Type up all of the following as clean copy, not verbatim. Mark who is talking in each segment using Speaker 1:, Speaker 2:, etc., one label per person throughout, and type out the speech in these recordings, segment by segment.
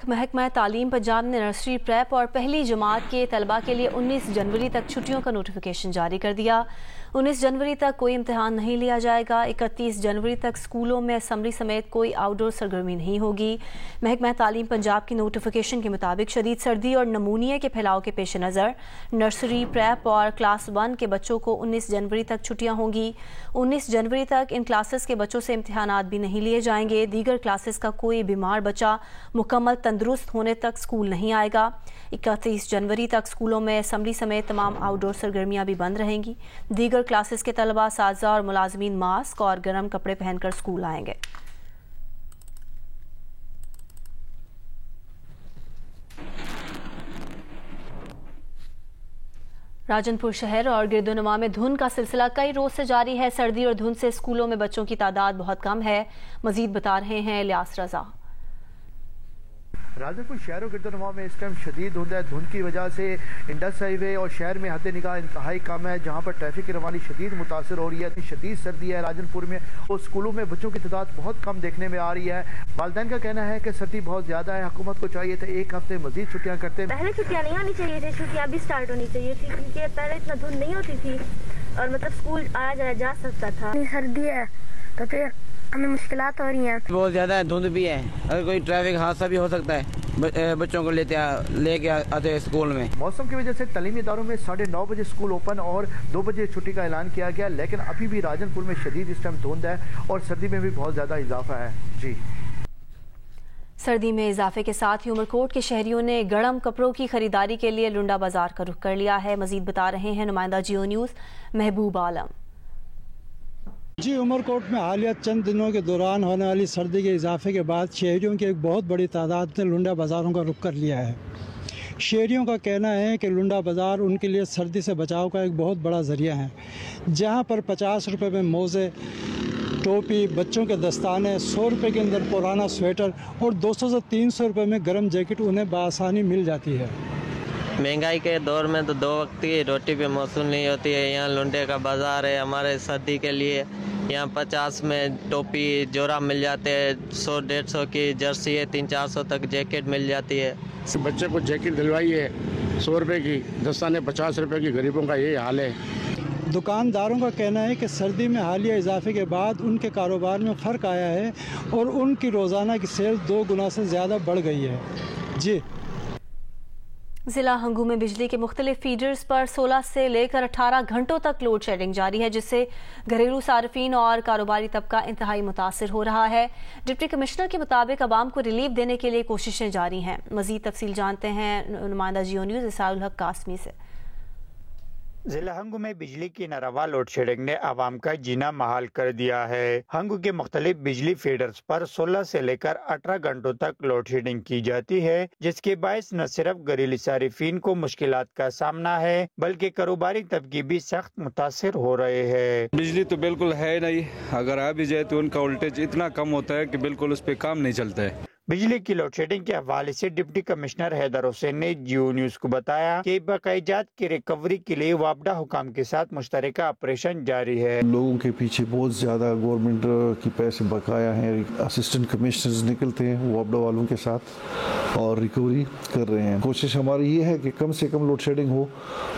Speaker 1: महकमा तालीम पंजाब ने नर्सरी प्रेप और पहली जमात के तलबा के लिए 19 जनवरी तक छुट्टियों का नोटिफिकेशन जारी कर दिया। 19 जनवरी तक कोई इम्तिहान नहीं लिया जाएगा। 31 जनवरी तक स्कूलों में असम्बली समेत कोई आउटडोर सरगर्मी नहीं होगी। महकमा तालीम पंजाब की नोटिफिकेशन के मुताबिक शदीद सर्दी और नमूनिया के फैलाव के पेश नज़र नर्सरी प्रेप और क्लास 1 के बच्चों को 19 जनवरी तक छुट्टियां होंगी। 19 जनवरी तक इन क्लासेस के बच्चों से इम्तिहानात भी नहीं लिए जाएंगे। दीगर क्लासेस का कोई बीमार बच्चा मुकम्मल तंदुरुस्त होने तक स्कूल नहीं आएगा। 31 जनवरी तक स्कूलों में असम्बली समेत तमाम आउटडोर सरगर्मियां भी बंद रहेंगी। दीगर क्लासेस के तलबा, साजा और मुलाजमीन मास्क और गर्म कपड़े पहनकर स्कूल आएंगे। राजनपुर शहर और गिरदोनवा में धुंध का सिलसिला कई रोज से जारी है। सर्दी और धुंध से स्कूलों में बच्चों की तादाद बहुत कम है। मजीद बता रहे हैं इलियास रजा।
Speaker 2: राजनपुर शहर और गिरदोनवा में इस टाइम शदीद धुंध है। धुंध की वजह से इंडस हाईवे और शहर में हद निगाह इंतहाई कम है, जहाँ पर ट्रैफिक की रवानी शदीद मुतासर हो रही है। शदीद सर्दी है राजनपुर में और स्कूलों में बच्चों की तादाद बहुत कम देखने में आ रही है। वालिदैन का कहना है कि सर्दी बहुत ज़्यादा है। हुकूमत को चाहिए था एक हफ्ते मजीद छुट्टियाँ करते।
Speaker 3: पहले छुट्टियाँ नहीं आनी चाहिए थी, छुट्टियाँ भी स्टार्ट होनी चाहिए थी, क्योंकि पहले इतना धुंध नहीं होती थी और मतलब स्कूल आया जाया जा सकता था।
Speaker 4: सर्दी है तो फिर हमें मुश्किलात हो रही हैं।
Speaker 5: बहुत ज़्यादा धुंध भी है, अगर कोई ट्रैफिक हादसा भी हो सकता है बच्चों को लेके आते हैं स्कूल में।
Speaker 2: मौसम की वजह से तालीमी इदारों में 9:30 बजे स्कूल ओपन और 2 बजे छुट्टी का ऐलान किया गया, लेकिन अभी भी राजनपुर में शदीद इस टाइम धुंध है और सर्दी में भी बहुत ज़्यादा इजाफा है। जी,
Speaker 1: सर्दी में इजाफे के साथ ही उमरकोट के शहरियों ने गर्म कपड़ों की खरीदारी के लिए लुंडा बाजार का रुख कर लिया है। मजीद बता रहे हैं नुमाइंदा जियो न्यूज़ महबूब आलम।
Speaker 6: जी, उमरकोट में हालिया चंद दिनों के दौरान होने वाली सर्दी के इजाफे के बाद शहरियों की एक बहुत बड़ी तादाद ने लुंडा बाज़ारों का रुख कर लिया है। शहरियों का कहना है कि लुंडा बाज़ार उनके लिए सर्दी से बचाव का एक बहुत बड़ा ज़रिया है, जहां पर 50 रुपये में मोज़े, टोपी, बच्चों के दस्ताने, 100 रुपये के अंदर पुराना स्वेटर और 200 से 300 रुपये में गर्म जैकेट उन्हें बआसानी मिल जाती है।
Speaker 7: महंगाई के दौर में तो 2 वक्त की रोटी भी मौसूल नहीं होती है। यहाँ लुंडे का बाज़ार है हमारे सर्दी के लिए। यहाँ 50 में टोपी जोरा मिल जाते हैं, 100-150 की जर्सी है, 300-400 तक जैकेट मिल जाती है।
Speaker 8: बच्चे को जैकेट दिलवाई है 100 रुपये की, दस्ताने 50 रुपये की। गरीबों का यही हाल है।
Speaker 6: दुकानदारों का कहना है कि सर्दी में हालिया इजाफे के बाद उनके कारोबार में फ़र्क आया है और उनकी रोज़ाना की सेल 2 गुना से ज़्यादा बढ़ गई है। जी,
Speaker 1: जिला हंगू में बिजली के मुख्तलिफ फीडर्स पर 16 से लेकर 18 घंटों तक लोड शेडिंग जारी है, जिससे घरेलू सार्फिन और कारोबारी तबका इंतहाई मुतासिर हो रहा है। डिप्टी कमिश्नर के मुताबिक आवाम को रिलीफ देने के लिए कोशिशें जारी हैं। मजीद तफसील जानते हैं नुमाइंदा जियो न्यूज़ इसारुल हक कासमी से।
Speaker 9: जिला हंगू में बिजली की नारवा लोड शेडिंग ने आवाम का जीना महाल कर दिया है। हंगू के मुख्तलिफ बिजली फीडर्स पर 16 से लेकर 18 घंटों तक लोड शेडिंग की जाती है, जिसके बायस न सिर्फ घरेलू सारिफिन को मुश्किलात का सामना है बल्कि कारोबारी तबके भी सख्त मुतासिर हो रहे हैं।
Speaker 10: बिजली तो बिल्कुल है नहीं, अगर आ भी जाए तो उनका वोल्टेज इतना कम होता है कि बिल्कुल उस पर काम नहीं चलता है।
Speaker 9: बिजली की लोड शेडिंग के हवाले से डिप्टी कमिश्नर हैदर हुसैन ने जियो न्यूज़ को बताया कि बकायजात की रिकवरी के लिए वापडा हुकाम के साथ मुश्तरका ऑपरेशन जारी है।
Speaker 11: लोगों के पीछे बहुत ज़्यादा गवर्नमेंट की पैसे बकाया हैं। असिस्टेंट कमिश्नर्स निकलते हैं वापडा वालों के साथ और रिकवरी कर रहे हैं। कोशिश हमारी ये है कि कम से कम लोड शेडिंग हो,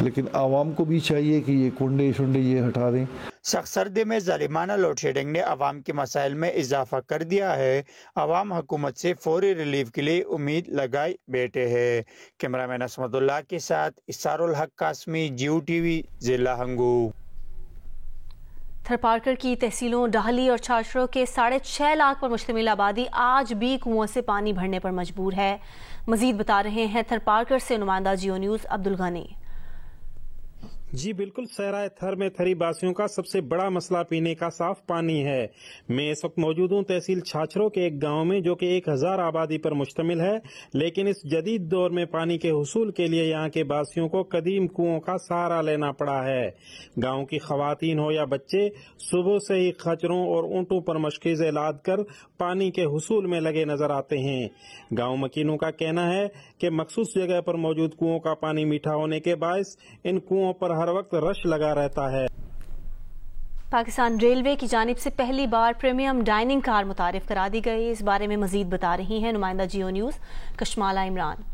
Speaker 11: लेकिन आवाम को भी चाहिए कि ये कुंडे शुंडे ये हटा दें।
Speaker 9: सख्त सर्दी में जालिमाना लोड शेडिंग ने आवाम के मसाइल में इजाफा कर दिया है। आवाम हुकूमत से फौरी रिलीफ के लिए उम्मीद लगाए बैठे हैं। कैमरामैन असमदुल्लाह के साथ इसारुल हक कासमी, जियो टीवी, जिला हंगू।
Speaker 1: थरपारकर की तहसीलों डाहली और छाछरों के 6.5 लाख पर मुश्तमिल आबादी आज भी कुओं से पानी भरने पर मजबूर है। मजीद बता रहे हैं थरपारकर से नुमाइंदा जियो न्यूज़ अब्दुल गनी।
Speaker 12: जी बिल्कुल, सहराए थर में थरी बासियों का सबसे बड़ा मसला पीने का साफ पानी है। मैं इस वक्त मौजूद हूँ तहसील छाछरों के एक गांव में, जो कि 1000 आबादी पर मुश्तमिल है, लेकिन इस जदीद दौर में पानी के हुसूल के लिए यहाँ के बासियों को कदीम कुओं का सहारा लेना पड़ा है। गांव की खवातीन हो या बच्चे सुबह से ही खचरों और ऊँटों पर मशकीज़ें लाद कर पानी के हुसूल में लगे नजर आते हैं। गाँव मकीनों का कहना है कि मखसूस जगह पर मौजूद कुओं का पानी मीठा होने के बायस इन कुओं पर हर वक्त रश लगा रहता है।
Speaker 1: پاکستان ریلوے کی جانب سے پہلی بار پریمیم ڈائننگ کار متعارف کرا دی گئی. اس بارے میں مزید بتا رہی ہیں نمائندہ جیو نیوز کشمالہ عمران.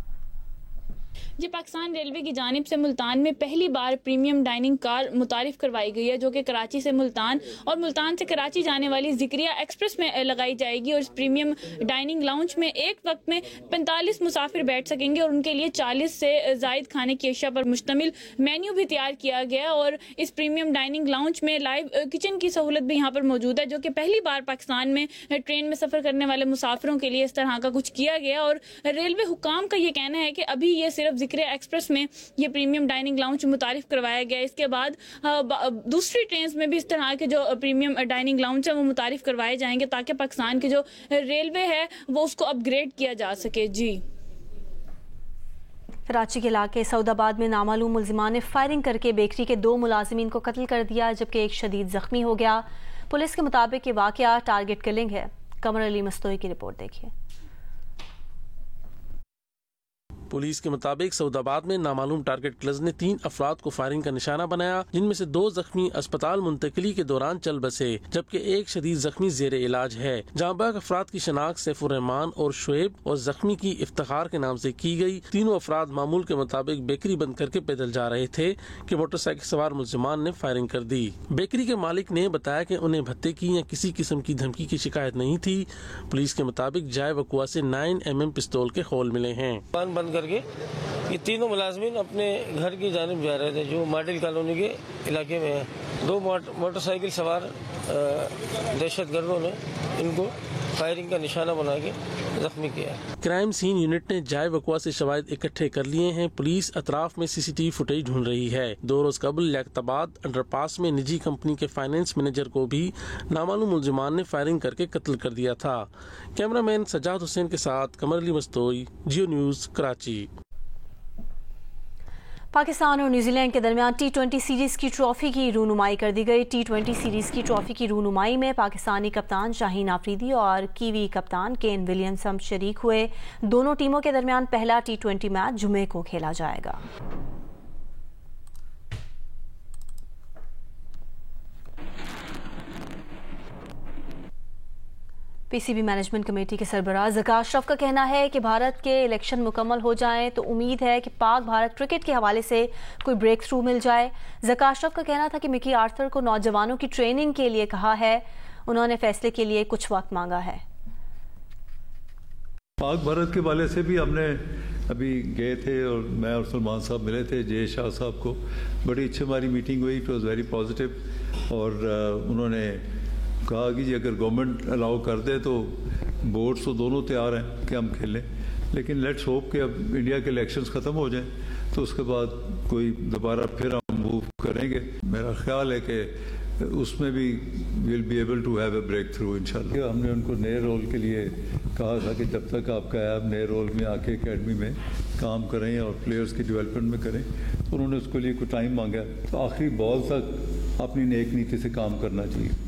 Speaker 13: جی، پاکستان ریلوے کی جانب سے ملتان میں پہلی بار پریمیم ڈائننگ کار متعارف کروائی گئی ہے، جو کہ کراچی سے ملتان اور ملتان سے کراچی جانے والی ذکریہ ایکسپریس میں لگائی جائے گی. اور اس پریمیم ڈائننگ لاؤنج میں ایک وقت میں 45 مسافر بیٹھ سکیں گے اور ان کے لیے 40 سے زائد کھانے کی اشیاء پر مشتمل مینیو بھی تیار کیا گیا. اور اس پریمیم ڈائننگ لاؤنج میں لائیو کچن کی سہولت بھی یہاں پر موجود ہے، جو کہ پہلی بار پاکستان میں ٹرین میں سفر کرنے والے مسافروں کے لیے اس طرح کا کچھ کیا گیا. اور ریلوے حکام کا یہ کہنا ہے کہ ابھی یہ صرف ذکریہ ایکسپریس میں یہ پریمیم ڈائننگ لاؤنج متعارف کروایا گیا. اس کے بعد دوسری ٹرینز میں بھی اس طرح کے جو پریمیم ڈائننگ لاؤنج ہیں وہ متعارف کروائے جائیں گے، تاکہ پاکستان کی جو ریلوے ہے وہ اس کو اپ گریڈ کیا جا سکے. جی،
Speaker 1: کراچی کے علاقے سعود آباد میں نامعلوم ملزمان نے فائرنگ کر کے بیکری کے 2 ملازمین کو قتل کر دیا، جبکہ ایک شدید زخمی ہو گیا. پولیس کے مطابق یہ واقعہ ٹارگٹ کلنگ ہے. قمر علی مستوئی کی رپورٹ دیکھیے.
Speaker 14: پولیس کے مطابق سعود آباد میں نامعلوم ٹارگٹ کلرز نے 3 افراد کو فائرنگ کا نشانہ بنایا، جن میں سے 2 زخمی اسپتال منتقلی کے دوران چل بسے، جبکہ ایک شدید زخمی زیر علاج ہے. جہاں باقی افراد کی شناخت سیف الرحمان اور شعیب اور زخمی کی افتخار کے نام سے کی گئی. تینوں افراد معمول کے مطابق بیکری بند کر کے پیدل جا رہے تھے کہ موٹر سائیکل سوار ملزمان نے فائرنگ کر دی. بیکری کے مالک نے بتایا کہ انہیں بھتے کی یا کسی قسم کی دھمکی کی شکایت نہیں تھی. پولیس کے مطابق جائے وقوع سے 9mm پستول کے خول ملے ہیں.
Speaker 15: بند کر کے یہ تینوں ملازمین اپنے گھر کی جانب جا رہے تھے، جو ماڈل کالونی کے علاقے میں ہے. 2 موٹر سائیکل سوار دہشت گردوں نے ان کو فائرنگ کا نشانہ بنا کے زخمی کیا.
Speaker 14: کرائم سین یونٹ نے جائے وقوع سے شواہد اکٹھے کر لیے ہیں. پولیس اطراف میں CCTV فوٹیج ڈھونڈ رہی ہے. 2 روز قبل لیاقت آباد انڈر پاس میں نجی کمپنی کے فائنانس مینیجر کو بھی نامعلوم ملزمان نے فائرنگ کر کے قتل کر دیا تھا. کیمرہ مین سجاد حسین کے ساتھ قمر علی مستوئی، جیو نیوز، کراچی.
Speaker 1: پاکستان اور نیوزی لینڈ کے درمیان T20 سیریز کی ٹرافی کی رونمائی کر دی گئی. T20 سیریز کی ٹرافی کی رونمائی میں پاکستانی کپتان شاہین آفریدی اور کیوی کپتان کین ولیمسن شریک ہوئے. دونوں ٹیموں کے درمیان پہلا T20 میچ جمعے کو کھیلا جائے گا. PCB مینجمنٹ کمیٹی کے سربراہ ذکا اشرف کا کہنا ہے کہ بھارت کے الیکشن مکمل ہو جائیں تو امید ہے کہ پاک بھارت کرکٹ کے حوالے سے کوئی بریک تھرو مل جائے. ذکا اشرف کا کہنا تھا کہ مکی آرتھر کو نوجوانوں کی ٹریننگ کے لیے کہا ہے. انہوں نے فیصلے کے لیے کچھ وقت مانگا ہے.
Speaker 16: پاک بھارت کے حوالے سے بھی ہم نے ابھی گئے تھے اور میں اور سلمان صاحب ملے تھے جے شاہ صاحب کو. بڑی اچھی ہماری میٹنگ ہوئی. It was very positive. اور انہوں نے کہا کہ جی اگر گورنمنٹ الاؤ کر دے تو بورڈز تو دونوں تیار ہیں کہ ہم کھیلیں، لیکن لیٹس ہوپ کہ اب انڈیا کے الیکشنز ختم ہو جائیں تو اس کے بعد کوئی دوبارہ پھر ہم موو کریں گے. میرا خیال ہے کہ اس میں بھی will be able to have a breakthrough انشاءاللہ. ہم نے ان کو نئے رول کے لیے کہا تھا کہ جب تک آپ کا ہے آپ نئے رول میں آ کے اکیڈمی میں کام کریں اور پلیئرز کی ڈیولپمنٹ میں کریں، تو انہوں نے اس کے لیے کوئی ٹائم مانگا. تو آخری بال تک اپنی نیک نیتی سے کام کرنا چاہیے.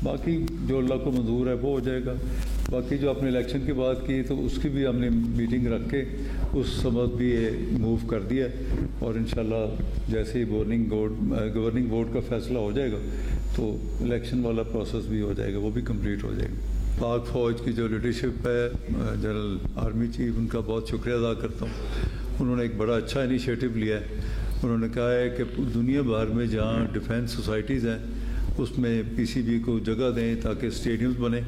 Speaker 16: باقی جو اللہ کو منظور ہے وہ ہو جائے گا. باقی جو اپنے الیکشن کی بات کی تو اس کی بھی ہم نے میٹنگ رکھ کے اس سمت بھی موو کر دیا اور انشاءاللہ جیسے ہی گورننگ بورڈ کا فیصلہ ہو جائے گا تو الیکشن والا پروسیس بھی ہو جائے گا، وہ بھی کمپلیٹ ہو جائے گا. پاک فوج کی جو لیڈرشپ ہے، جنرل آرمی چیف، ان کا بہت شکریہ ادا کرتا ہوں. انہوں نے ایک بڑا اچھا انیشیٹو لیا ہے. انہوں نے کہا ہے کہ دنیا بھر میں جہاں ڈیفینس سوسائٹیز ہیں اس میں PCB کو جگہ دیں تاکہ اسٹیڈیمز بنیں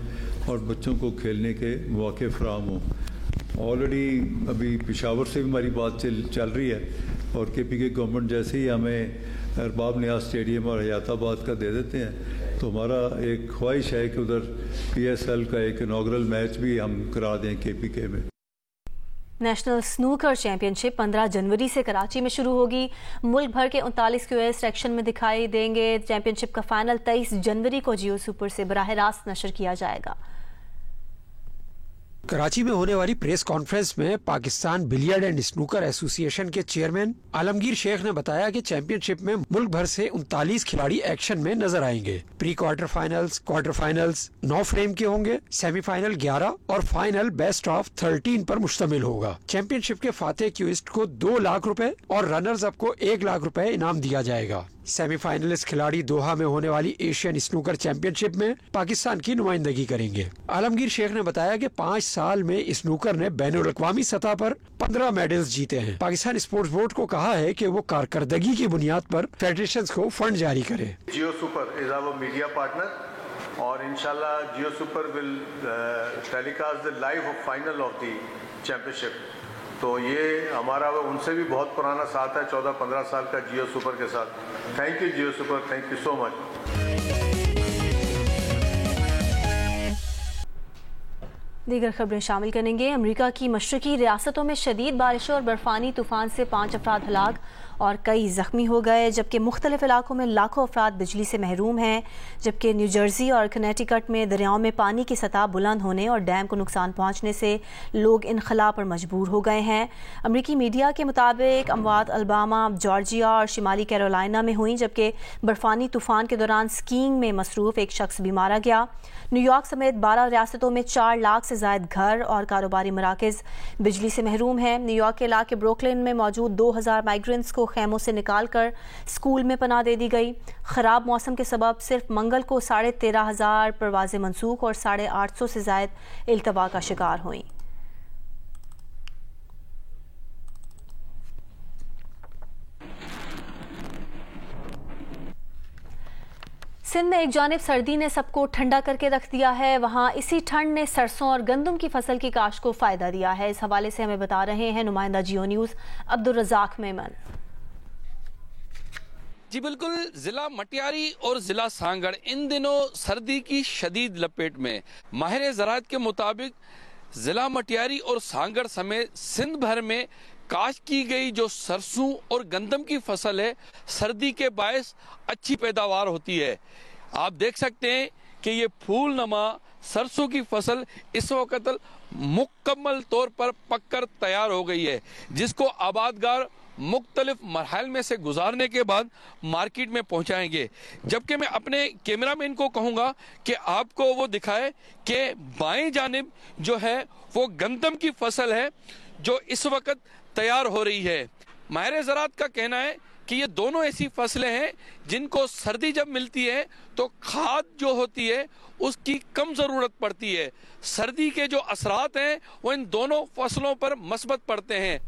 Speaker 16: اور بچوں کو کھیلنے کے مواقع فراہم ہوں. آلریڈی ابھی پشاور سے بھی ہماری بات چل رہی ہے اور KPK گورنمنٹ جیسے ہی ہمیں ارباب نیاز اسٹیڈیم اور حیات آباد کا دے دیتے ہیں تو ہمارا ایک خواہش ہے کہ ادھر PSL کا ایک انوگرل میچ بھی ہم کرا دیں KPK میں.
Speaker 1: نیشنل سنوکر چیمپئن شپ 15 جنوری سے کراچی میں شروع ہوگی. ملک بھر کے 39 QS سیکشن میں دکھائی دیں گے. چیمپئن شپ کا فائنل 23 جنوری کو جیو سپر سے براہ راست نشر کیا جائے گا.
Speaker 17: کراچی میں ہونے والی پریس کانفرنس میں پاکستان بلیئرڈ اینڈ سنوکر ایسوسی ایشن کے چیئرمین عالمگیر شیخ نے بتایا کہ چیمپئن شپ میں ملک بھر سے 39 کھلاڑی ایکشن میں نظر آئیں گے. Pre quarter finals, quarter finals 9 frame کے ہوں گے، سیمی فائنل 11 اور فائنل بیسٹ آف 13 پر مشتمل ہوگا. چیمپئن شپ کے فاتح کیوسٹ کو 2 لاکھ روپے اور رنرز اپ کو 1 لاکھ روپے انعام دیا جائے گا. सेमीफाइनलिस्ट खिलाड़ी दोहा में होने वाली एशियन स्नूकर चैंपियनशिप में पाकिस्तान की नुमाइंदगी करेंगे। आलमगीर शेख ने बताया कि 5 साल में स्नूकर ने बैनुल अक़वामी सतह पर 15 मेडल्स जीते हैं। पाकिस्तान स्पोर्ट्स बोर्ड को कहा है कि वो कारकर्दगी की बुनियाद पर फेडरेशंस को फंड जारी करे।
Speaker 18: Jio super is our media partner और इंशाल्लाह Jio super will telecast the live final of the championship. तो ये हमारा उनसे भी बहुत पुराना साथ है, 14-15 साल का जियो सुपर के साथ। Thank you Jio super, thank you so much.
Speaker 1: दीगर खबरें शामिल करेंगे। अमेरिका की मशरकी रियासतों में शदीद बारिशों और बर्फानी तूफान से 5 अफराद हलाक और कई जख्मी हो गए, जबकि मुख्तलिफ इलाकों में लाखों अफराद बिजली से महरूम हैं। जबकि न्यू जर्सी और कनेटिकट में दरियाओं में पानी की सतह बुलंद होने और डैम को नुकसान पहुंचने से लोग इनखला पर मजबूर हो गए हैं। अमरीकी मीडिया के मुताबिक अमवात अलबामा, जॉर्जिया और शिमाली कैरोलिना में हुई, जबकि बर्फानी तूफान के दौरान स्कीइंग में मसरूफ एक शख्स भी मारा गया। न्यूयॉर्क समेत 12 रियासतों में 4 लाख से ज़ायद घर और कारोबारी मराकज़ बिजली से महरूम हैं। न्यूयॉर्क के इलाके ब्रुकलिन में मौजूद 2000 माइग्रेंट्स को खैमों से निकालकर स्कूल में पनाह दे दी गई। ख़राब मौसम के सबब सिर्फ मंगल को 13,500 परवाज़ें मनसूख और 850 से ज़ायद इल्तवा का शिकार हुई। सिंध में एक जानिब सर्दी ने सबको ठंडा करके रख दिया है, वहाँ इसी ठंड ने सरसों और गंदम की फसल की काश्त को फ़ायदा दिया है। इस हवाले से हमें बता रहे हैं नुमाइंदा जियो न्यूज़ अब्दुल रज़ाक मेमन।
Speaker 19: जी बिल्कुल, ज़िला मटियारी और ज़िला सांगड़ इन दिनों सर्दी की शदीद लपेट में। माहिर ज़राअत के मुताबिक ज़िला मटियारी और सांगड़ समेत सिंध भर में काश्त की गई जो सरसों और गंदम की फसल है, सर्दी के बायस अच्छी पैदावार होती है। आप देख सकते हैं कि ये फूल नमा सरसों की फसल इस वक्त मुकम्मल तौर पर पककर तैयार हो गई है, जिसको आबादगार मुख्तलिफ मरहल में से गुजारने के बाद मार्केट में पहुंचाएंगे। जबकि मैं अपने कैमरामैन को कहूँगा कि आपको वो दिखाए कि बाएं जानिब जो है वो गंदम की फसल है जो इस वक्त तैयार हो रही है। माहिर ज़राअत का कहना है कि ये दोनों ऐसी फसलें हैं जिनको सर्दी जब मिलती है तो खाद जो होती है उसकी कम ज़रूरत पड़ती है। सर्दी के जो असरात हैं वो इन दोनों फसलों पर मस्बत पड़ते हैं।